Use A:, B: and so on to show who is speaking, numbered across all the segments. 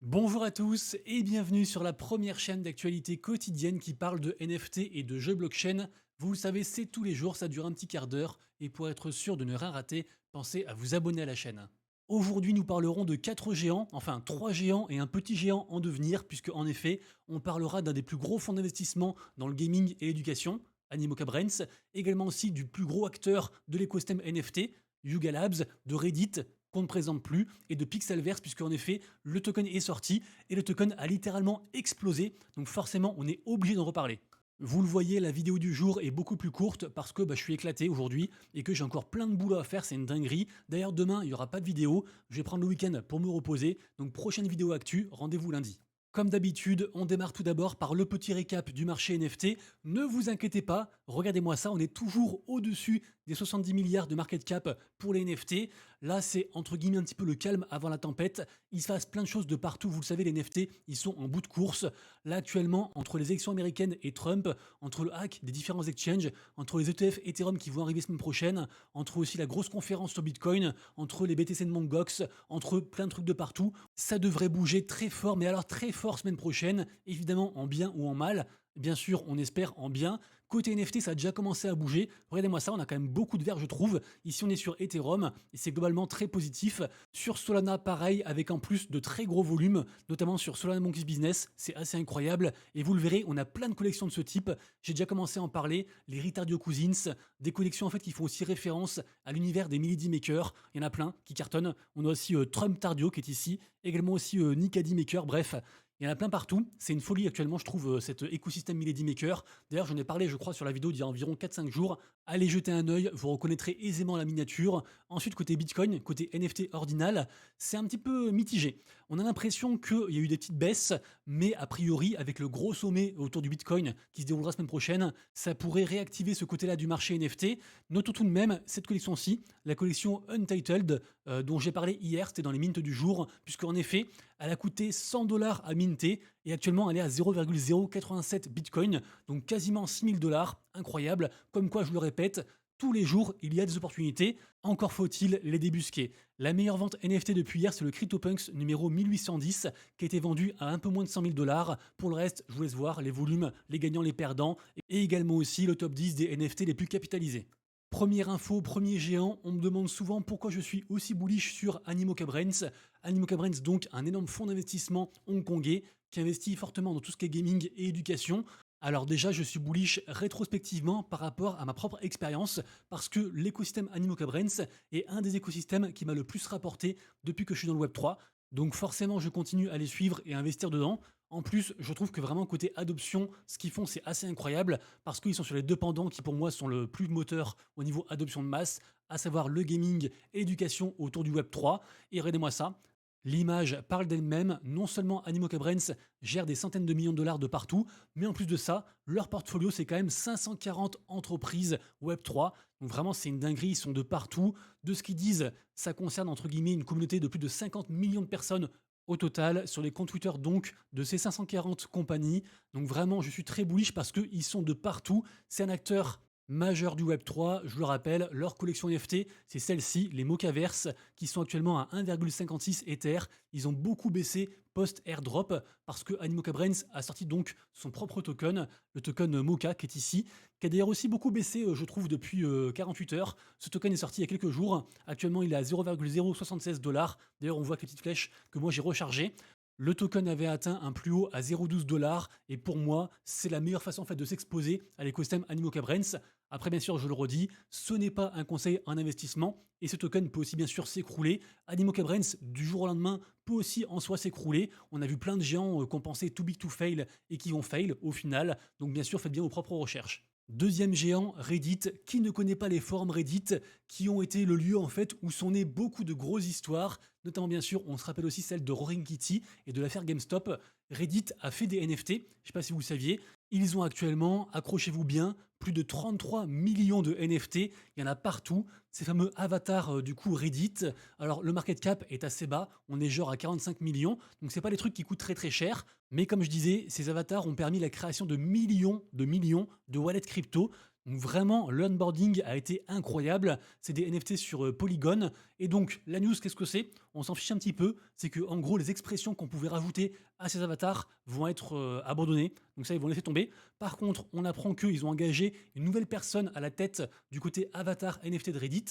A: Bonjour à tous et bienvenue sur la première chaîne d'actualité quotidienne qui parle de NFT et de jeux blockchain. Vous le savez, c'est tous les jours, ça dure un petit quart d'heure et pour être sûr de ne rien rater, pensez à vous abonner à la chaîne. Aujourd'hui, nous parlerons de 4 géants, enfin 3 géants et un petit géant en devenir, puisque en effet, on parlera d'un des plus gros fonds d'investissement dans le gaming et l'éducation, Animoca Brands, également aussi du plus gros acteur de l'écosystème NFT, Yuga Labs, de Reddit, qu'on ne présente plus, et de Pixelverse, puisque en effet, le token est sorti, et le token a littéralement explosé, donc forcément, on est obligé d'en reparler. Vous le voyez, la vidéo du jour est beaucoup plus courte parce que je suis éclaté aujourd'hui et que j'ai encore plein de boulot à faire, c'est une dinguerie. D'ailleurs, demain, il n'y aura pas de vidéo, je vais prendre le week-end pour me reposer, donc prochaine vidéo actu, rendez-vous lundi. Comme d'habitude, on démarre tout d'abord par le petit récap du marché NFT. Ne vous inquiétez pas, regardez-moi ça, on est toujours au-dessus des 70 milliards de market cap pour les NFT. Là, c'est entre guillemets un petit peu le calme avant la tempête. Il se passe plein de choses de partout. Vous le savez, les NFT, ils sont en bout de course. Là, actuellement, entre les élections américaines et Trump, entre le hack des différents exchanges, entre les ETF Ethereum qui vont arriver semaine prochaine, entre aussi la grosse conférence sur Bitcoin, entre les BTC de Mt. Gox, entre plein de trucs de partout, ça devrait bouger très fort, mais alors très fort semaine prochaine, évidemment en bien ou en mal. Bien sûr, on espère en bien. Côté NFT, ça a déjà commencé à bouger. Regardez-moi ça, on a quand même beaucoup de verre, je trouve. Ici, on est sur Ethereum et c'est globalement très positif. Sur Solana, pareil, avec en plus de très gros volumes, notamment sur Solana Monkeys Business, c'est assez incroyable. Et vous le verrez, on a plein de collections de ce type. J'ai déjà commencé à en parler. Les Ritardio Cousins, des collections en fait qui font aussi référence à l'univers des Milady Makers. Il y en a plein qui cartonnent. On a aussi Trump Tardio qui est ici, également aussi Nickady Maker. Bref, il y en a plein partout. C'est une folie actuellement, je trouve, cet écosystème Milady Maker. D'ailleurs, j'en ai parlé, je crois, sur la vidéo d'il y a environ 4-5 jours. Allez jeter un œil, vous reconnaîtrez aisément la miniature. Ensuite, côté Bitcoin, côté NFT ordinal, c'est un petit peu mitigé. On a l'impression qu'il y a eu des petites baisses, mais a priori, avec le gros sommet autour du Bitcoin qui se déroulera la semaine prochaine, ça pourrait réactiver ce côté-là du marché NFT. Notons tout de même cette collection-ci, la collection Untitled, dont j'ai parlé hier, c'était dans les mints du jour, puisqu'en effet, elle a coûté 100 dollars à minter et actuellement elle est à 0,087 Bitcoin, donc quasiment 6000 dollars. Incroyable. Comme quoi, je le répète, tous les jours, il y a des opportunités. Encore faut-il les débusquer. La meilleure vente NFT depuis hier, c'est le CryptoPunks numéro 1810, qui a été vendu à un peu moins de 100 000 dollars. Pour le reste, je vous laisse voir les volumes, les gagnants, les perdants, et également aussi le top 10 des NFT les plus capitalisés. Première info, premier géant, on me demande souvent pourquoi je suis aussi bullish sur Animoca Brands. Animoca Brands, donc un énorme fonds d'investissement hongkongais qui investit fortement dans tout ce qui est gaming et éducation. Alors déjà, je suis bullish rétrospectivement par rapport à ma propre expérience parce que l'écosystème Animoca Brands est un des écosystèmes qui m'a le plus rapporté depuis que je suis dans le Web3. Donc forcément, je continue à les suivre et à investir dedans. En plus, je trouve que vraiment côté adoption, ce qu'ils font, c'est assez incroyable parce qu'ils sont sur les deux pendants qui pour moi sont le plus moteur au niveau adoption de masse, à savoir le gaming et l'éducation autour du Web3. Et regardez-moi ça, l'image parle d'elle-même. Non seulement Animoca Brands gère des centaines de millions de dollars de partout, mais en plus de ça, leur portfolio, c'est quand même 540 entreprises Web3. Donc vraiment, c'est une dinguerie, ils sont de partout. De ce qu'ils disent, ça concerne entre guillemets une communauté de plus de 50 millions de personnes au total sur les comptes Twitter donc de ces 540 compagnies. Donc vraiment, je suis très bullish parce qu'ils sont de partout. C'est un acteur majeur du Web3, je le rappelle, leur collection NFT, c'est celle-ci, les Mocaverse, qui sont actuellement à 1,56 Ether. Ils ont beaucoup baissé post-airdrop parce que Animoca Brands a sorti donc son propre token, le token Mocha qui est ici, qui a d'ailleurs aussi beaucoup baissé, je trouve, depuis 48 heures. Ce token est sorti il y a quelques jours. Actuellement, il est à 0,076 dollars. D'ailleurs, on voit que les petites flèches que moi j'ai rechargées. Le token avait atteint un plus haut à 0,12 dollars et pour moi, c'est la meilleure façon en fait de s'exposer à l'écosystème Animoca Brands. Après, bien sûr, je le redis, ce n'est pas un conseil en investissement et ce token peut aussi bien sûr s'écrouler. Animoca Brands, du jour au lendemain, peut aussi en soi s'écrouler. On a vu plein de géants qu'on pensait too big to fail et qui vont fail au final. Donc, bien sûr, faites bien vos propres recherches. Deuxième géant, Reddit. Qui ne connaît pas les forums Reddit qui ont été le lieu en fait où sont nées beaucoup de grosses histoires, notamment bien sûr, on se rappelle aussi celle de Roaring Kitty et de l'affaire GameStop. Reddit a fait des NFT, je ne sais pas si vous le saviez, ils ont actuellement, accrochez-vous bien, plus de 33 millions de NFT, il y en a partout, ces fameux avatars du coup Reddit. Alors le market cap est assez bas, on est genre à 45 millions, donc c'est pas des trucs qui coûtent très très cher, mais comme je disais, ces avatars ont permis la création de millions de wallets crypto. Donc vraiment, l'onboarding a été incroyable. C'est des NFT sur Polygon. Et donc, la news, qu'est-ce que c'est? On s'en fiche un petit peu. C'est que, en gros, les expressions qu'on pouvait rajouter à ces avatars vont être abandonnées. Donc ça, ils vont laisser tomber. Par contre, on apprend qu'ils ont engagé une nouvelle personne à la tête du côté avatar NFT de Reddit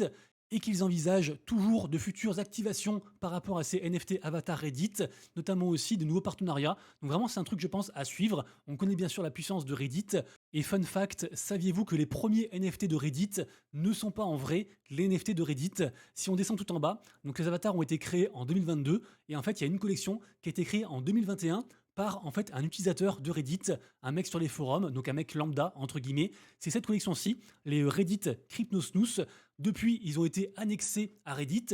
A: et qu'ils envisagent toujours de futures activations par rapport à ces NFT avatar Reddit, notamment aussi de nouveaux partenariats. Donc vraiment, c'est un truc, je pense, à suivre. On connaît bien sûr la puissance de Reddit. Et fun fact, saviez-vous que les premiers NFT de Reddit ne sont pas en vrai les NFT de Reddit? Si on descend tout en bas, donc les avatars ont été créés en 2022 et en fait, il y a une collection qui a été créée en 2021 par en fait un utilisateur de Reddit, un mec sur les forums, donc un mec lambda entre guillemets. C'est cette collection-ci, les Reddit Crypnosnous. Depuis, ils ont été annexés à Reddit.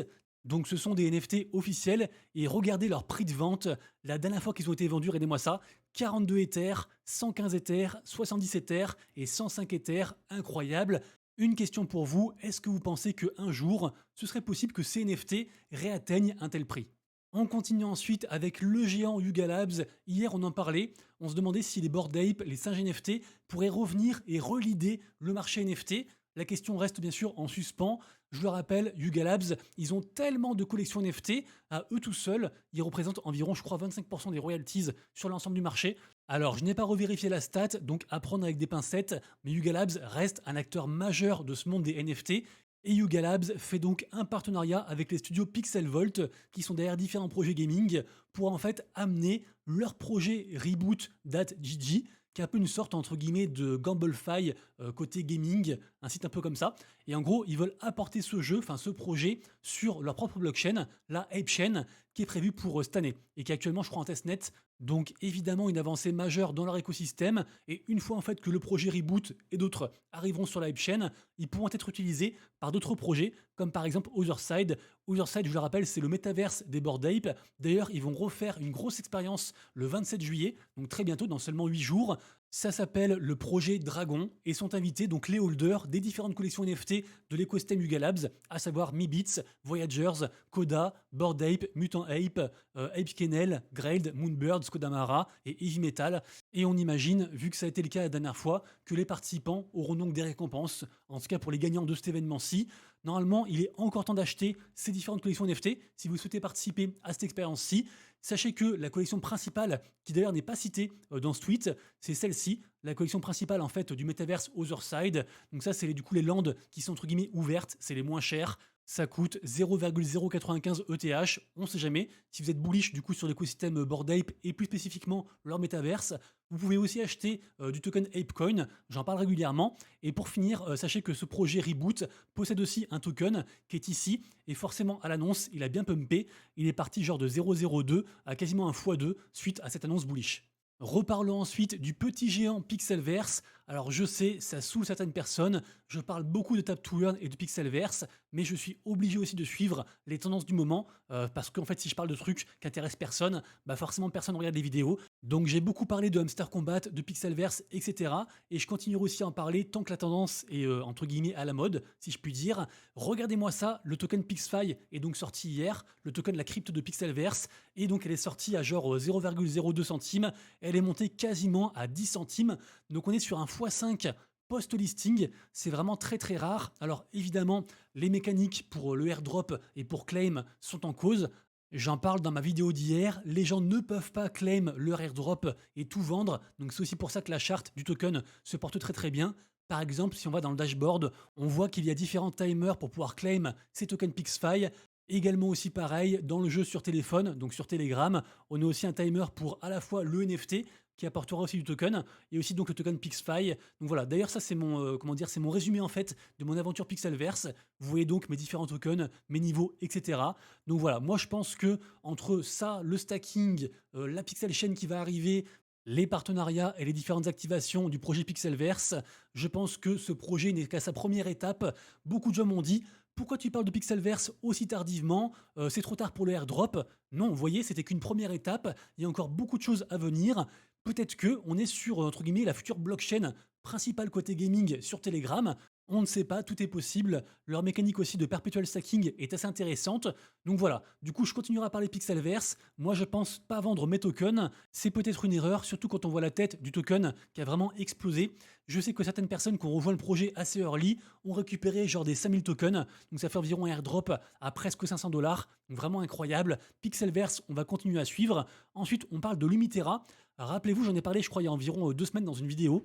A: Donc ce sont des NFT officiels et regardez leur prix de vente. La dernière fois qu'ils ont été vendus, regardez-moi ça, 42 Ethers, 115 Ethers, 70 Ethers et 105 Ethers, incroyable. Une question pour vous, est-ce que vous pensez qu'un jour, ce serait possible que ces NFT réatteignent un tel prix? On continue ensuite avec le géant Yuga Labs. Hier, on en parlait. On se demandait si les Bored Ape, les singes NFT, pourraient revenir et relider le marché NFT. La question reste bien sûr en suspens. Je le rappelle, Yuga Labs, ils ont tellement de collections NFT, à eux tout seuls, ils représentent environ, je crois, 25% des royalties sur l'ensemble du marché. Alors, je n'ai pas revérifié la stat, donc à prendre avec des pincettes, mais Yuga Labs reste un acteur majeur de ce monde des NFT. Et Yuga Labs fait donc un partenariat avec les studios Pixel Volt, qui sont derrière différents projets gaming, pour en fait amener leur projet Reboot .gg, qui est un peu une sorte entre guillemets de Gamblefy côté gaming, un site un peu comme ça. Et en gros, ils veulent apporter ce jeu, enfin ce projet, sur leur propre blockchain, la ApeChain, qui est prévue pour cette année et qui est actuellement, je crois, en testnet. Donc évidemment une avancée majeure dans leur écosystème. Et une fois en fait que le projet Reboot et d'autres arriveront sur la ApeChain, ils pourront être utilisés par d'autres projets, comme par exemple Otherside. Otherside, je vous le rappelle, c'est le métaverse des Bored Ape. D'ailleurs, ils vont refaire une grosse expérience le 27 juillet, donc très bientôt, dans seulement 8 jours. Ça s'appelle le projet Dragon et sont invités donc les holders des différentes collections NFT de l'écosystème Yuga Labs, à savoir Meebits, Voyagers, Coda, Bored Ape, Mutant Ape, Ape Kennel, Grailed, Moonbird, Skodamara et Heavy Metal. Et on imagine, vu que ça a été le cas la dernière fois, que les participants auront donc des récompenses, en tout cas pour les gagnants de cet événement-ci. Normalement, il est encore temps d'acheter ces différentes collections NFT si vous souhaitez participer à cette expérience-ci. Sachez que la collection principale, qui d'ailleurs n'est pas citée dans ce tweet, c'est celle-ci, la collection principale en fait du metaverse Otherside. Donc ça, c'est du coup les landes qui sont entre guillemets ouvertes, c'est les moins chères. Ça coûte 0,095 ETH, on ne sait jamais. Si vous êtes bullish du coup sur l'écosystème Bored Ape et plus spécifiquement leur métaverse, vous pouvez aussi acheter du token ApeCoin, j'en parle régulièrement. Et pour finir, sachez que ce projet Reboot possède aussi un token qui est ici, et forcément à l'annonce, il a bien pumpé. Il est parti genre de 0,02 à quasiment un x2 suite à cette annonce bullish. Reparlons ensuite du petit géant Pixelverse. Alors je sais, ça saoule certaines personnes, je parle beaucoup de Tap2Earn et de Pixelverse, mais je suis obligé aussi de suivre les tendances du moment, parce qu'en fait si je parle de trucs qui intéressent personne, bah forcément personne ne regarde les vidéos. Donc j'ai beaucoup parlé de Hamster Combat, de Pixelverse, etc. Et je continuerai aussi à en parler tant que la tendance est entre guillemets à la mode, si je puis dire. Regardez-moi ça, le token PixFi est donc sorti hier, le token de la crypto de Pixelverse, et donc elle est sortie à genre 0,02 centimes, elle est montée quasiment à 10 centimes, donc on est sur un x5 post-listing, c'est vraiment très très rare. Alors évidemment, les mécaniques pour le airdrop et pour claim sont en cause. J'en parle dans ma vidéo d'hier, les gens ne peuvent pas claim leur airdrop et tout vendre, donc c'est aussi pour ça que la charte du token se porte très très bien. Par exemple, si on va dans le dashboard, on voit qu'il y a différents timers pour pouvoir claim ces tokens PixFi. Également aussi pareil, dans le jeu sur téléphone, donc sur Telegram, on a aussi un timer pour à la fois le NFT, qui apportera aussi du token, et aussi donc le token PixFi. Donc voilà, d'ailleurs ça c'est mon, c'est mon résumé en fait de mon aventure Pixelverse. Vous voyez donc mes différents tokens, mes niveaux, etc. Donc voilà, moi je pense que entre ça, le stacking, la Pixel Chain qui va arriver, les partenariats et les différentes activations du projet Pixelverse, je pense que ce projet n'est qu'à sa première étape. Beaucoup de gens m'ont dit pourquoi tu parles de Pixelverse aussi tardivement? C'est trop tard pour le airdrop. Non, vous voyez, c'était qu'une première étape. Il y a encore beaucoup de choses à venir. Peut-être que on est sur entre guillemets la future blockchain principale côté gaming sur Telegram. On ne sait pas, tout est possible. Leur mécanique aussi de perpetual stacking est assez intéressante. Donc voilà, du coup je continuerai à parler Pixelverse. Moi je pense pas vendre mes tokens, c'est peut-être une erreur, surtout quand on voit la tête du token qui a vraiment explosé. Je sais que certaines personnes qui ont rejoint le projet assez early ont récupéré genre des 5000 tokens, donc ça fait environ un airdrop à presque 500 dollars, donc vraiment incroyable. Pixelverse, on va continuer à suivre. Ensuite on parle de Lumitera. Rappelez-vous, j'en ai parlé je crois il y a environ 2 semaines dans une vidéo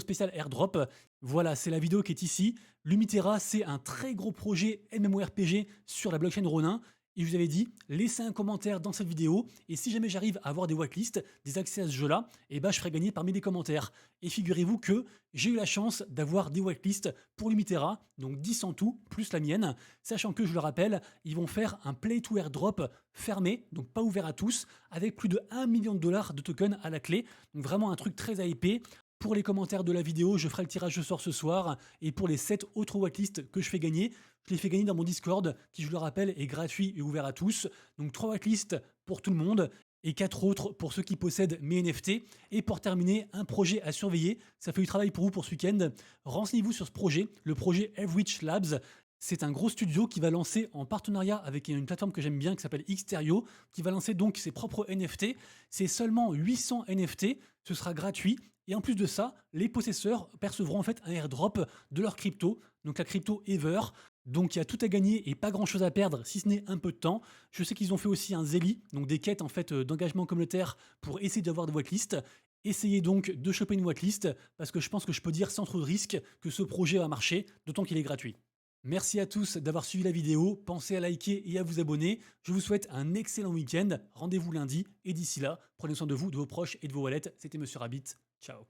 A: spéciale airdrop. Voilà, c'est la vidéo qui est ici. Lumitera, c'est un très gros projet MMORPG sur la blockchain Ronin. Et je vous avais dit, laissez un commentaire dans cette vidéo, et si jamais j'arrive à avoir des whitelists, des accès à ce jeu-là, et ben je ferai gagner parmi les commentaires. Et figurez-vous que j'ai eu la chance d'avoir des whitelists pour Lumitera, donc 10 en tout, plus la mienne, sachant que, je le rappelle, ils vont faire un play to airdrop fermé, donc pas ouvert à tous, avec plus de 1 million de dollars de tokens à la clé, donc vraiment un truc très hypé. Pour les commentaires de la vidéo, je ferai le tirage au sort ce soir, et pour les 7 autres whitelists que je fais gagner, je les fais gagner dans mon Discord, qui, je le rappelle, est gratuit et ouvert à tous. Donc 3 whitelists pour tout le monde et 4 autres pour ceux qui possèdent mes NFT. Et pour terminer, un projet à surveiller. Ça fait du travail pour vous pour ce week-end. Renseignez-vous sur ce projet, le projet Average Labs. C'est un gros studio qui va lancer en partenariat avec une plateforme que j'aime bien qui s'appelle Xterio, qui va lancer donc ses propres NFT. C'est seulement 800 NFT, ce sera gratuit. Et en plus de ça, les possesseurs percevront en fait un airdrop de leur crypto, donc la crypto Ether. Donc il y a tout à gagner et pas grand chose à perdre si ce n'est un peu de temps. Je sais qu'ils ont fait aussi un Zeli, donc des quêtes en fait d'engagement communautaire pour essayer d'avoir des whitelists. Essayez donc de choper une whitelist parce que je pense que je peux dire sans trop de risque que ce projet va marcher, d'autant qu'il est gratuit. Merci à tous d'avoir suivi la vidéo, pensez à liker et à vous abonner. Je vous souhaite un excellent week-end, rendez-vous lundi et d'ici là, prenez soin de vous, de vos proches et de vos wallets. C'était Monsieur Rabbit, ciao.